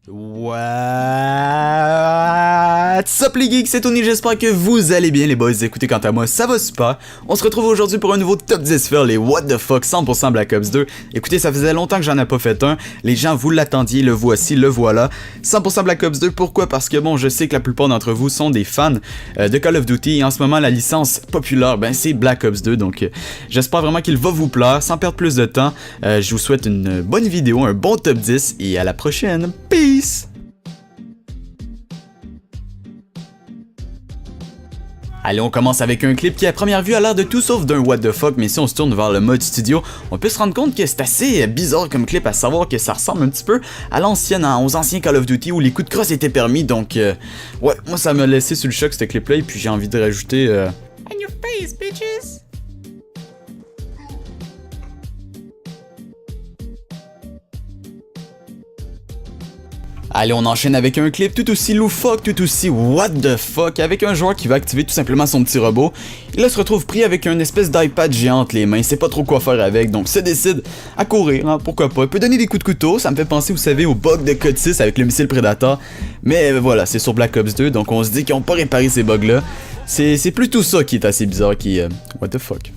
What's up les geeks, c'est Tony, j'espère que vous allez bien les boys. Écoutez, quant à moi, ça va super. On se retrouve aujourd'hui pour un nouveau top 10 faire les What the fuck 100% Black Ops 2. Écoutez, ça faisait longtemps que j'en ai pas fait un. Les gens, vous l'attendiez, le voici, le voilà. 100% Black Ops 2, pourquoi? Parce que bon, je sais que la plupart d'entre vous sont des fans de Call of Duty et en ce moment, la licence populaire, ben c'est Black Ops 2. Donc j'espère vraiment qu'il va vous plaire. Sans perdre plus de temps, je vous souhaite une bonne vidéo, un bon top 10 et à la prochaine. Peace! Allez, on commence avec un clip qui à première vue a l'air de tout sauf d'un what the fuck, mais si on se tourne vers le mode studio, on peut se rendre compte que c'est assez bizarre comme clip, à savoir que ça ressemble un petit peu à l'ancienne, aux anciens Call of Duty où les coups de crosse étaient permis, donc ouais, moi ça m'a laissé sur le choc ce clip là, et puis j'ai envie de rajouter In your face, bitches! Allez, on enchaîne avec un clip tout aussi loufoque, tout aussi what the fuck, avec un joueur qui va activer tout simplement son petit robot. Il là se retrouve pris avec une espèce d'iPad géant entre les mains, il sait pas trop quoi faire avec, donc se décide à courir, hein, pourquoi pas. Il peut donner des coups de couteau, ça me fait penser, vous savez, au bug de Code 6 avec le missile Predator. Mais voilà, c'est sur Black Ops 2, donc on se dit qu'ils ont pas réparé ces bugs là. C'est plutôt ça qui est assez bizarre, qui what the fuck.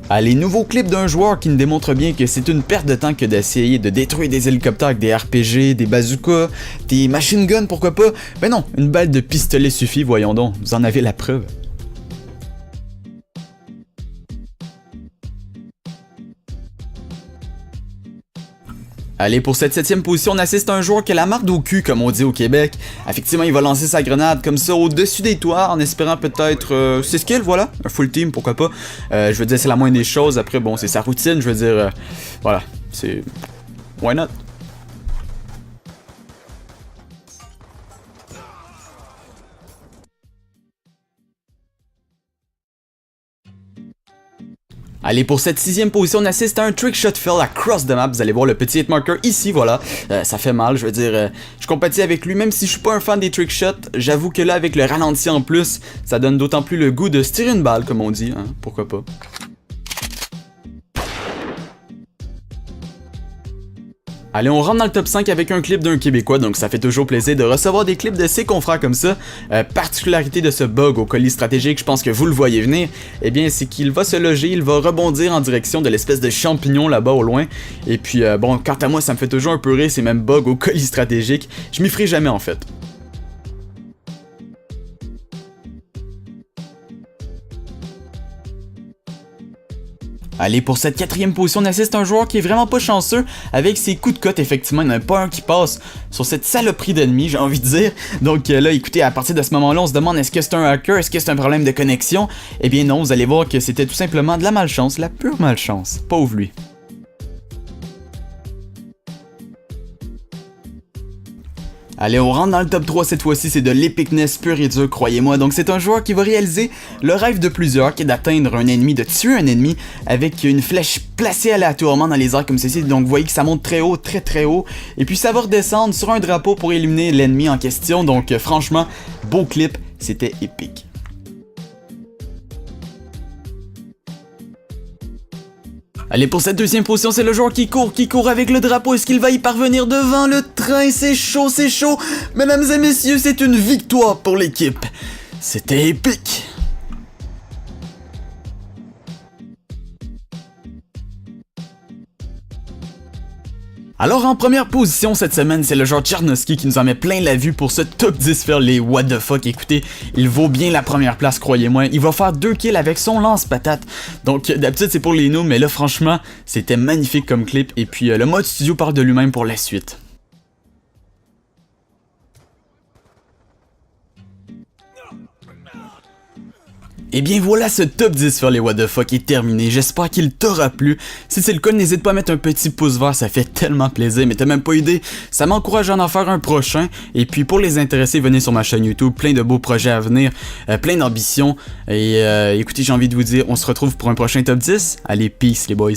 Allez, nouveau clip d'un joueur qui nous démontre bien que c'est une perte de temps que d'essayer de détruire des hélicoptères avec des RPG, des bazookas, des machine guns, pourquoi pas? Ben non, une balle de pistolet suffit, voyons donc, vous en avez la preuve. Allez, pour cette 7ème position, on assiste à un joueur qui a la marde au cul, comme on dit au Québec. Effectivement, il va lancer sa grenade comme ça au-dessus des toits, en espérant peut-être ses skills, voilà, un full team, pourquoi pas. Je veux dire, c'est la moindre des choses, après, bon, c'est sa routine, je veux dire, voilà, c'est... why not? Allez, pour cette 6ème position, on assiste à un trick shot fail across the map. Vous allez voir le petit hit marker ici, voilà. Ça fait mal, je veux dire, je compatis avec lui, même si je suis pas un fan des trick shots. J'avoue que là, avec le ralenti en plus, ça donne d'autant plus le goût de se tirer une balle, comme on dit, hein, pourquoi pas. Allez, on rentre dans le top 5 avec un clip d'un Québécois, donc ça fait toujours plaisir de recevoir des clips de ses confrères comme ça. Particularité de ce bug au colis stratégique, je pense que vous le voyez venir, eh bien c'est qu'il va se loger, il va rebondir en direction de l'espèce de champignon là-bas au loin. Et puis bon, quant à moi, ça me fait toujours un peu rire ces mêmes bugs au colis stratégique, je m'y ferai jamais en fait. Allez, pour cette 4ème position, on assiste à un joueur qui est vraiment pas chanceux avec ses coups de cote, effectivement, il n'y en a pas un qui passe sur cette saloperie d'ennemis, j'ai envie de dire. Donc là, écoutez, à partir de ce moment-là, on se demande est-ce que c'est un hacker, est-ce que c'est un problème de connexion? Eh bien non, vous allez voir que c'était tout simplement de la malchance, la pure malchance. Pauvre lui. Allez, on rentre dans le top 3 cette fois-ci, c'est de l'épicness pure et dure, croyez-moi. Donc c'est un joueur qui va réaliser le rêve de plusieurs, qui est d'atteindre un ennemi, de tuer un ennemi avec une flèche placée aléatoirement dans les airs comme ceci. Donc vous voyez que ça monte très haut, très haut. Et puis ça va redescendre sur un drapeau pour éliminer l'ennemi en question. Donc franchement, beau clip, c'était épique. Allez, pour cette 2ème position, c'est le joueur qui court avec le drapeau. Est-ce qu'il va y parvenir devant le train? C'est chaud, c'est chaud. Mesdames et messieurs, c'est une victoire pour l'équipe. C'était épique. Alors en première position cette semaine, c'est le joueur Tchernoski qui nous en met plein la vue pour ce top 10 faire les what the fuck. Écoutez, il vaut bien la première place, croyez-moi. Il va faire 2 kills avec son lance-patate. Donc d'habitude c'est pour les noobs, mais là franchement, c'était magnifique comme clip. Et puis le mode studio parle de lui-même pour la suite. Et bien voilà, ce top 10 sur les what the fuck est terminé, j'espère qu'il t'aura plu. Si c'est le cas, n'hésite pas à mettre un petit pouce vert, ça fait tellement plaisir, mais t'as même pas idée, ça m'encourage à en faire un prochain. Et puis pour les intéressés, venez sur ma chaîne YouTube, plein de beaux projets à venir, plein d'ambitions. Et écoutez, j'ai envie de vous dire, on se retrouve pour un prochain top 10. Allez, peace les boys.